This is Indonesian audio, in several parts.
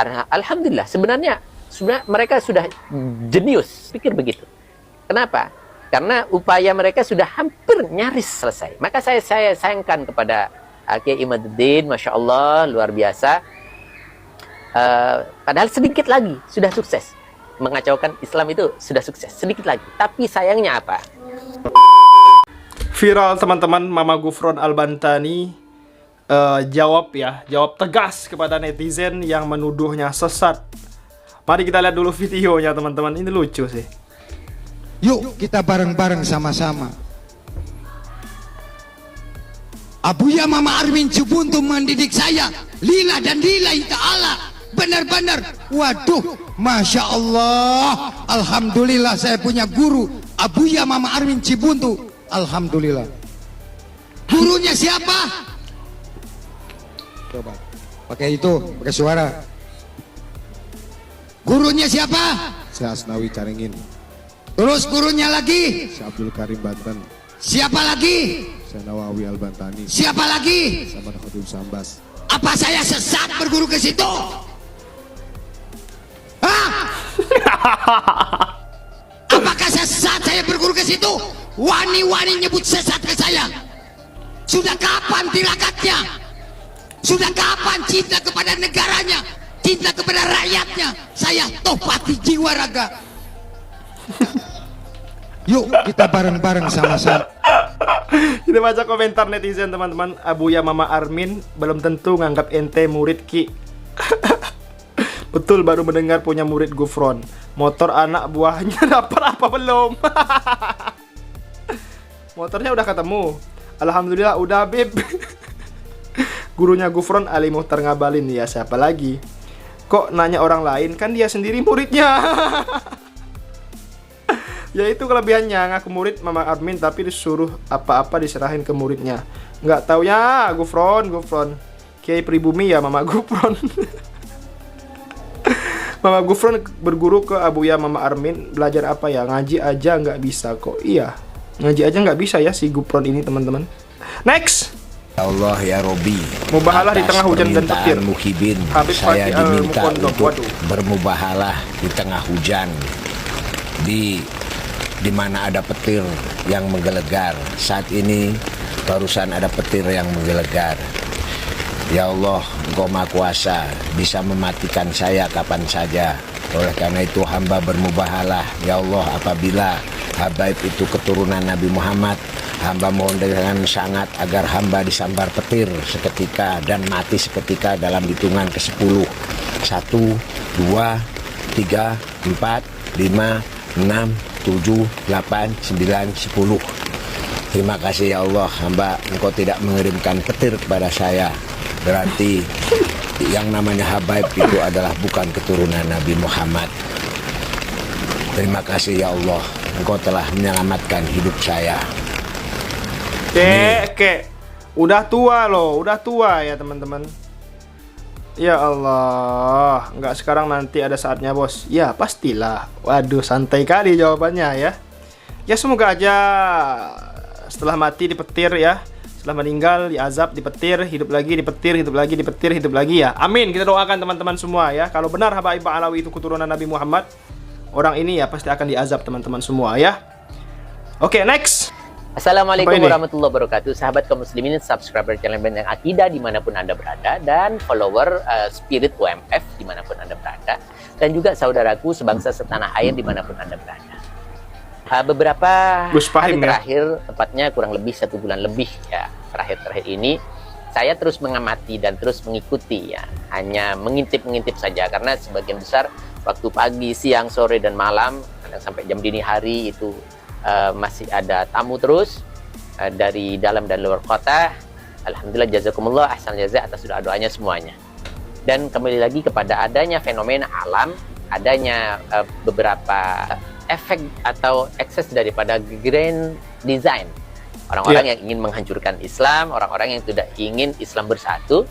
Alhamdulillah, sebenarnya mereka sudah jenius, pikir begitu. Kenapa? Karena upaya mereka sudah hampir nyaris selesai. Maka saya sayangkan kepada Kiai Imaduddin, Masya Allah, luar biasa. Padahal sedikit lagi sudah sukses. Mengacaukan Islam itu sudah sukses, sedikit lagi. Tapi sayangnya apa? Viral teman-teman, Mama Gufron Al-Bantani jawab tegas kepada netizen yang menuduhnya sesat. Mari kita lihat dulu videonya teman-teman, ini lucu sih. Yuk kita bareng-bareng sama-sama. Abuya Mama Armin Cibuntu mendidik saya lillah dan lillahi ta'ala. Benar-benar, waduh, Masya Allah, Alhamdulillah saya punya guru Abuya Mama Armin Cibuntu. Alhamdulillah. Gurunya siapa? Coba pakai itu, pakai suara. Gurunya siapa? Saya Asnawi Caringin. Terus gurunya lagi? Saya Abdul Karim Banten. Siapa lagi? Saya Nawawi Al-Bantani. Siapa lagi? Sama Khodib Sambas. Apa saya sesat berguru ke situ? Hah? Apakah sesat saya berguru ke situ? Wani-wani nyebut sesat ke saya. Sudah kapan tilakatnya? Sudah kapan cinta kepada negaranya, cinta kepada rakyatnya? Saya topati jiwa raga. Yuk kita bareng-bareng sama-sama. Kita baca komentar netizen teman-teman. Abuya Mama Armin belum tentu nganggap ente murid Ki. Betul, baru mendengar punya murid Gufron. Motor anak buahnya dapat apa belum? Motornya udah ketemu. Alhamdulillah udah Bib. Gurunya Gufron Ali Muhtar Ngabalin. Ya siapa lagi? Kok nanya orang lain, kan dia sendiri muridnya. Ya itu kelebihannya, ngaku murid Mama Armin tapi disuruh apa-apa diserahin ke muridnya. Nggak tahu ya, Gufron. Kiai pribumi ya Mama Gufron. Mama Gufron berguru ke Abuya Mama Armin, belajar apa ya? Ngaji aja nggak bisa kok. Iya, ngaji aja nggak bisa ya si Gufron ini teman-teman. Next. Ya Allah ya Robi, mubahalah di tengah hujan dan petir. Muhibin, Habis saya diminta untuk waduh, bermubahalah di tengah hujan, di mana ada petir yang menggelegar. Saat ini barusan ada petir yang menggelegar. Ya Allah, Engkau Maha Kuasa, bisa mematikan saya kapan saja. Oleh karena itu hamba bermubahalah, ya Allah, apabila Habaib itu keturunan Nabi Muhammad, hamba mohon dengan sangat agar hamba disambar petir seketika dan mati seketika dalam hitungan ke-10. 1, 2, 3, 4, 5, 6, 7, 8, 9, 10. Terima kasih ya Allah, hamba Engkau tidak mengirimkan petir kepada saya. Berarti yang namanya Habaib itu adalah bukan keturunan Nabi Muhammad. Terima kasih ya Allah, Engkau telah menyelamatkan hidup saya. Kek, udah tua loh, udah tua ya teman-teman. Ya Allah, nggak sekarang nanti ada saatnya bos. Ya pastilah. Waduh, santai kali jawabannya ya. Ya semoga aja setelah mati dipetir ya, setelah meninggal diazab dipetir, hidup lagi dipetir, hidup lagi dipetir, hidup lagi ya. Amin. Kita doakan teman-teman semua ya. Kalau benar Habaib Alawi itu keturunan Nabi Muhammad, orang ini ya pasti akan diazab teman-teman semua ya. Oke, next. Assalamualaikum warahmatullahi wabarakatuh. Sahabat kaum muslimin, subscriber channel Benteng Akidah dimanapun Anda berada, dan follower Spirit UMF dimanapun Anda berada, dan juga saudaraku sebangsa setanah air dimanapun Anda berada. Beberapa hari terakhir, tepatnya kurang lebih 1 bulan lebih ya, terakhir ini saya terus mengamati dan terus mengikuti ya, hanya mengintip saja, karena sebagian besar waktu pagi, siang, sore, dan malam, kadang sampai jam dini hari itu masih ada tamu terus dari dalam dan luar kota. Alhamdulillah, jazakumullah ahsan jaza atas doa-doanya semuanya. Dan kembali lagi kepada adanya fenomena alam, adanya beberapa efek atau ekses daripada grand design. Orang-orang yang ingin menghancurkan Islam, orang-orang yang tidak ingin Islam bersatu,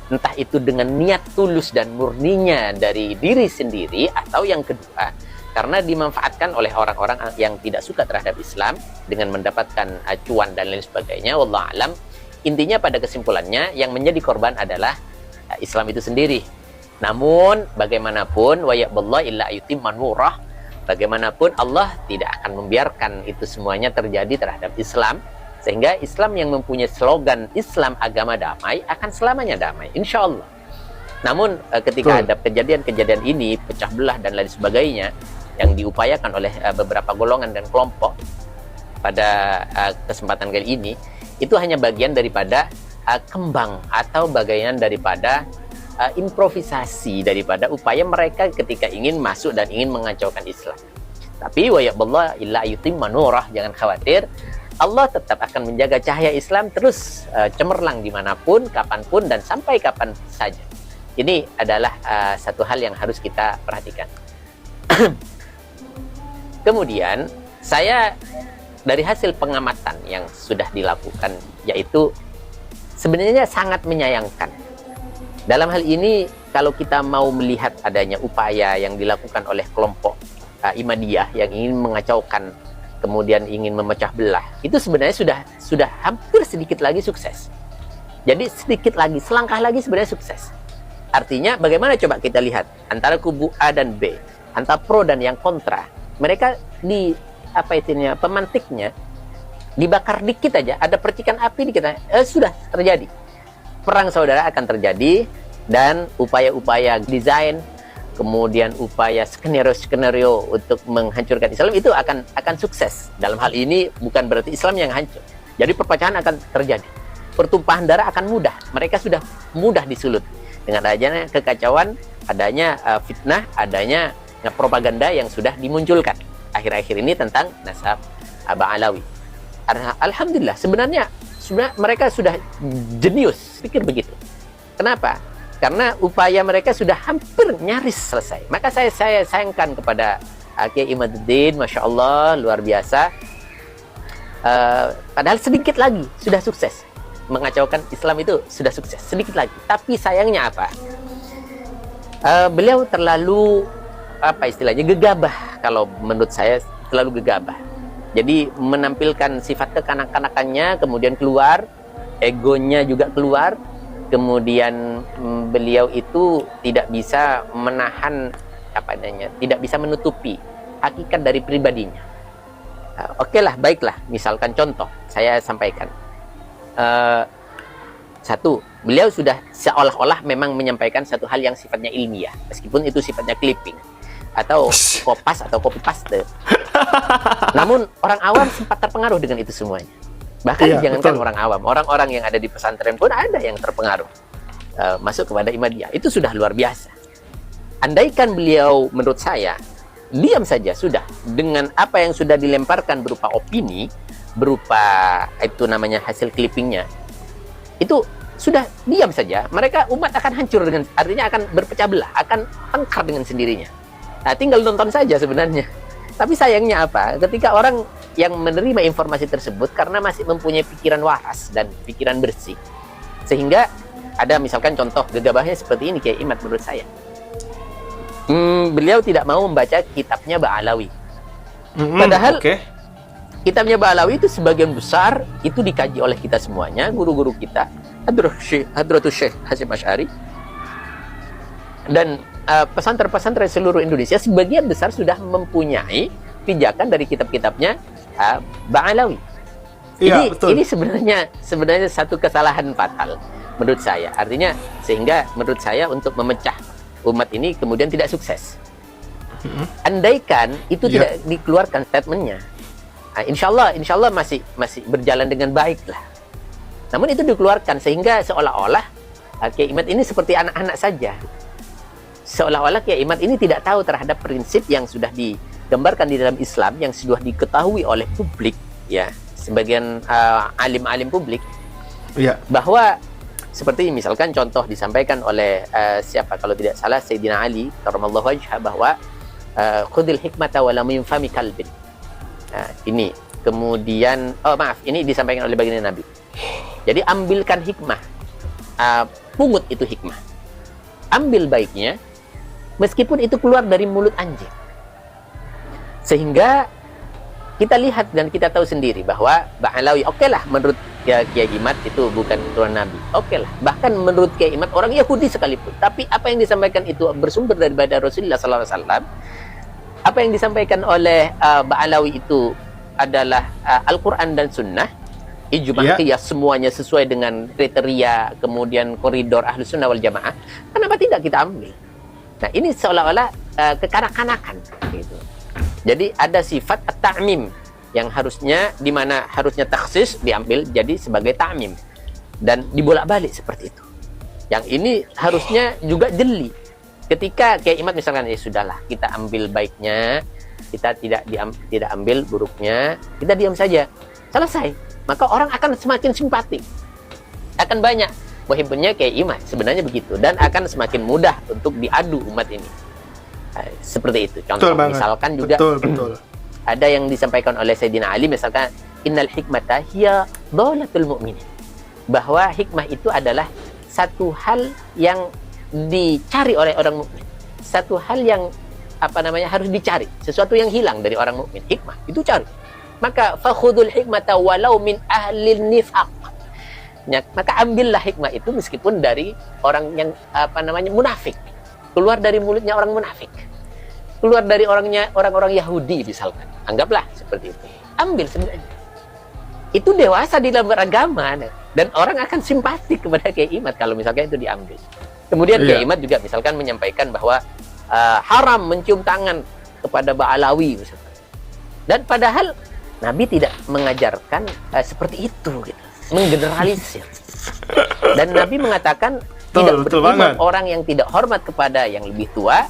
entah itu dengan niat tulus dan murninya dari diri sendiri, atau yang kedua, karena dimanfaatkan oleh orang-orang yang tidak suka terhadap Islam dengan mendapatkan acuan dan lain sebagainya. Wallahu alam. Intinya pada kesimpulannya yang menjadi korban adalah Islam itu sendiri. Namun bagaimanapun wa ya'ballahu illa yutimma nurah, bagaimanapun Allah tidak akan membiarkan itu semuanya terjadi terhadap Islam, sehingga Islam yang mempunyai slogan Islam agama damai akan selamanya damai, insya Allah. Namun ketika ada kejadian-kejadian ini, pecah belah dan lain sebagainya yang diupayakan oleh beberapa golongan dan kelompok pada kesempatan kali ini, itu hanya bagian daripada kembang atau bagian daripada improvisasi daripada upaya mereka ketika ingin masuk dan ingin mengacaukan Islam. Tapi wa ya'ballahu illa yutimma nurah, jangan khawatir, Allah tetap akan menjaga cahaya Islam terus cemerlang dimanapun, kapanpun, dan sampai kapan saja. Ini adalah satu hal yang harus kita perhatikan. Kemudian, saya dari hasil pengamatan yang sudah dilakukan, yaitu sebenarnya sangat menyayangkan. Dalam hal ini, kalau kita mau melihat adanya upaya yang dilakukan oleh kelompok Imadiyah yang ingin mengacaukan, kemudian ingin memecah belah, itu sebenarnya sudah hampir sedikit lagi sukses. Jadi sedikit lagi, selangkah lagi sebenarnya sukses. Artinya bagaimana coba kita lihat antara kubu A dan B, antara pro dan yang kontra. Mereka di pemantiknya dibakar dikit aja, ada percikan api dikit aja, sudah terjadi. Perang saudara akan terjadi, dan upaya-upaya desain, kemudian upaya skenario-skenario untuk menghancurkan Islam itu akan sukses. Dalam hal ini bukan berarti Islam yang hancur. Jadi perpecahan akan terjadi. Pertumpahan darah akan mudah. Mereka sudah mudah disulut. Dengan adanya kekacauan, adanya fitnah, adanya propaganda yang sudah dimunculkan akhir-akhir ini tentang nasab Ba'alawi. Alhamdulillah, sebenarnya mereka sudah jenius, pikir begitu. Kenapa? Karena upaya mereka sudah hampir nyaris selesai. Maka saya sayangkan kepada Kiai Imaduddin, Masya Allah, luar biasa. Padahal sedikit lagi sudah sukses. Mengacaukan Islam itu sudah sukses, sedikit lagi. Tapi sayangnya apa? Beliau terlalu, istilahnya, gegabah. Kalau menurut saya, terlalu gegabah. Jadi menampilkan sifat kekanak-kanakannya, kemudian keluar, egonya juga keluar. Kemudian beliau itu tidak bisa menahan tidak bisa menutupi hakikat dari pribadinya. Oke lah, baiklah, misalkan contoh saya sampaikan. Satu, beliau sudah seolah-olah memang menyampaikan satu hal yang sifatnya ilmiah, meskipun itu sifatnya clipping atau kopas atau copy paste. Namun orang awam sempat terpengaruh dengan itu semuanya. Bahkan jangankan orang awam, orang-orang yang ada di pesantren pun ada yang terpengaruh masuk kepada Imadiyah. Itu sudah luar biasa. Andaikan beliau, menurut saya, diam saja sudah dengan apa yang sudah dilemparkan berupa opini, berupa itu namanya hasil clippingnya, itu sudah diam saja, mereka umat akan hancur dengan, artinya akan berpecah belah, akan tengkar dengan sendirinya. Nah, tinggal nonton saja sebenarnya. Tapi sayangnya apa? Ketika orang yang menerima informasi tersebut karena masih mempunyai pikiran waras dan pikiran bersih, sehingga ada misalkan contoh gegabahnya seperti ini Kiai Imad menurut saya. Beliau tidak mau membaca kitabnya Ba'alawi. Padahal kitabnya Ba'alawi itu sebagian besar itu dikaji oleh kita semuanya, guru-guru kita, Hadratus Syekh Hasyim Asy'ari, dan pesantren-pesantren seluruh Indonesia sebagian besar sudah mempunyai pijakan dari kitab-kitabnya Ba'alawi. Ini sebenarnya satu kesalahan fatal menurut saya. Artinya sehingga menurut saya untuk memecah umat ini kemudian tidak sukses. Andaikan itu tidak dikeluarkan statementnya, insya Allah masih berjalan dengan baik lah. Namun itu dikeluarkan sehingga seolah-olah Kiai Imad ini seperti anak-anak saja. Seolah-olah Kiai Imad ini tidak tahu terhadap prinsip yang sudah digambarkan di dalam Islam, yang sudah diketahui oleh publik, ya, sebagian alim-alim publik, bahwa seperti misalkan contoh disampaikan oleh siapa kalau tidak salah Sayyidina Ali karramallahu wajhah, bahwa khudil hikmata wa lam yufami kalbin. Ini kemudian ini disampaikan oleh baginda Nabi. Jadi ambilkan hikmah, pungut itu hikmah, ambil baiknya meskipun itu keluar dari mulut anjing. Sehingga kita lihat dan kita tahu sendiri bahwa Ba'alawi, oke lah, menurut Kiai Imad itu bukan keturunan Nabi. Oke lah. Bahkan menurut Kiai Imad orang Yahudi sekalipun. Tapi apa yang disampaikan itu bersumber daripada Rasulullah SAW. Apa yang disampaikan oleh Ba'alawi itu adalah Al-Quran dan Sunnah. Ijma' qiyas semuanya sesuai dengan kriteria kemudian koridor Ahlus Sunnah wal Jamaah. Kenapa tidak kita ambil? Nah, ini seolah-olah kekanak-kanakan gitu. Jadi ada sifat at-ta'mim yang harusnya di mana harusnya taksis diambil jadi sebagai ta'mim dan dibolak-balik seperti itu. Yang ini harusnya juga jeli. Ketika Kiai Imad misalkan ya sudahlah, kita ambil baiknya, kita tidak ambil buruknya, kita diam saja. Selesai. Maka orang akan semakin simpatik. Akan banyak muhibbnya Kiai Imad, sebenarnya begitu, dan akan semakin mudah untuk diadu umat ini. Seperti itu. Contoh misalkan juga betul. Ada yang disampaikan oleh Sayyidina Ali misalkan innal hikmata hiya dhalatul mu'min. Bahwa hikmah itu adalah satu hal yang dicari oleh orang mukmin. Satu hal yang harus dicari, sesuatu yang hilang dari orang mukmin. Hikmah itu cari. Maka fakhudul hikmata walau min ahlil nifaq. Maka ambillah hikmah itu meskipun dari orang yang munafik. Keluar dari mulutnya orang munafik, keluar dari orang-orang Yahudi misalkan, anggaplah seperti itu. Ambil sebenarnya itu dewasa di dalam beragama, dan orang akan simpatik kepada Kiai Imad kalau misalkan itu diambil. Kemudian Kiai Imad juga misalkan menyampaikan bahwa haram mencium tangan kepada Ba'alawi misalkan. Dan padahal Nabi tidak mengajarkan seperti itu gitu, menggeneralisir. Dan Nabi mengatakan tidak beriman orang yang tidak hormat kepada yang lebih tua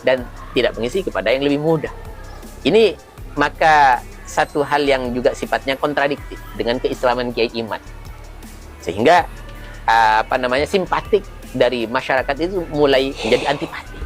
dan tidak mengisi kepada yang lebih muda. Ini maka satu hal yang juga sifatnya kontradiktif dengan keislaman Kiai Imad. Sehingga simpatik dari masyarakat itu mulai menjadi antipati.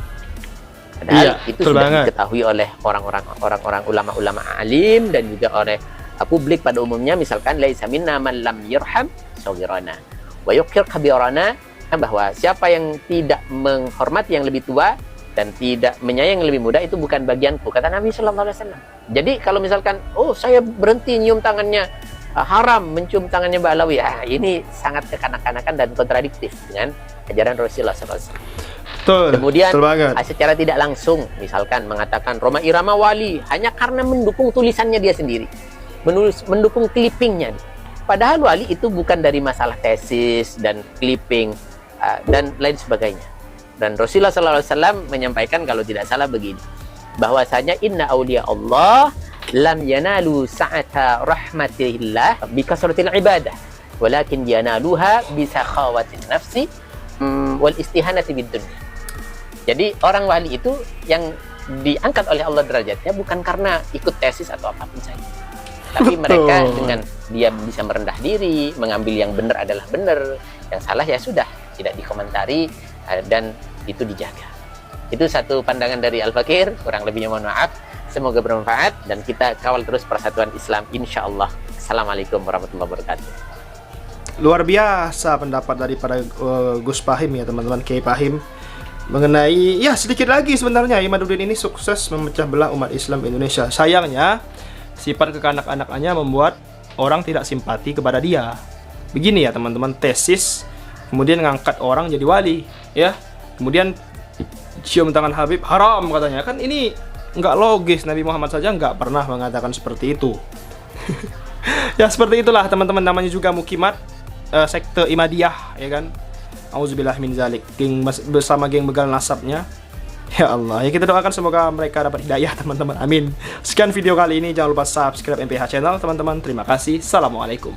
Padahal itu sudah diketahui oleh orang-orang ulama-ulama alim dan juga oleh publik pada umumnya. Misalkan laisa minna man lam yurham saghirana wa yuqir kabirana, bahwa siapa yang tidak menghormati yang lebih tua dan tidak menyayangi yang lebih muda itu bukan bagianku, kata Nabi Sallallahu Alaihi Wasallam. Jadi kalau misalkan saya berhenti nyium tangannya, haram mencium tangannya Ba'alawi, ini sangat kekanak-kanakan dan kontradiktif dengan ajaran Rasulullah SAW. Kemudian secara tidak langsung misalkan mengatakan Roma Irama wali hanya karena mendukung tulisannya dia sendiri, mendukung clippingnya. Padahal wali itu bukan dari masalah tesis dan clipping dan lain sebagainya. Dan Rasulullah SAW menyampaikan kalau tidak salah begini, bahwasanya inna awliya Allah lam yanalu sa'ata rahmatillah bikasratil ibadah walakin yanaluha bisakhawatin nafsi wal istihanati bid dunya. Jadi orang wali itu yang diangkat oleh Allah derajatnya bukan karena ikut tesis atau apapun saja, tapi mereka dengan dia bisa merendah diri, mengambil yang benar adalah benar, yang salah ya sudah tidak dikomentari, dan itu dijaga. Itu satu pandangan dari Al-Fakir, kurang lebihnya mohon maaf. Semoga bermanfaat dan kita kawal terus persatuan Islam insyaallah. Assalamualaikum warahmatullahi wabarakatuh. Luar biasa pendapat daripada Gus Pahim ya teman-teman, Kiai Pahim, mengenai sedikit lagi sebenarnya Imaduddin ini sukses memecah belah umat Islam Indonesia. Sayangnya sifat kekanak-kanakannya membuat orang tidak simpati kepada dia. Begini ya teman-teman, tesis kemudian ngangkat orang jadi wali, ya. Kemudian cium tangan Habib haram katanya. Kan ini nggak logis, Nabi Muhammad saja nggak pernah mengatakan seperti itu. Ya seperti itulah teman-teman, namanya juga Mukimat, sekte Imadiyah, ya kan. Auzubillah min zalik, bersama geng begal nasabnya. Ya Allah, ya kita doakan semoga mereka dapat hidayah teman-teman, amin. Sekian video kali ini, jangan lupa subscribe MPH channel teman-teman. Terima kasih, assalamualaikum.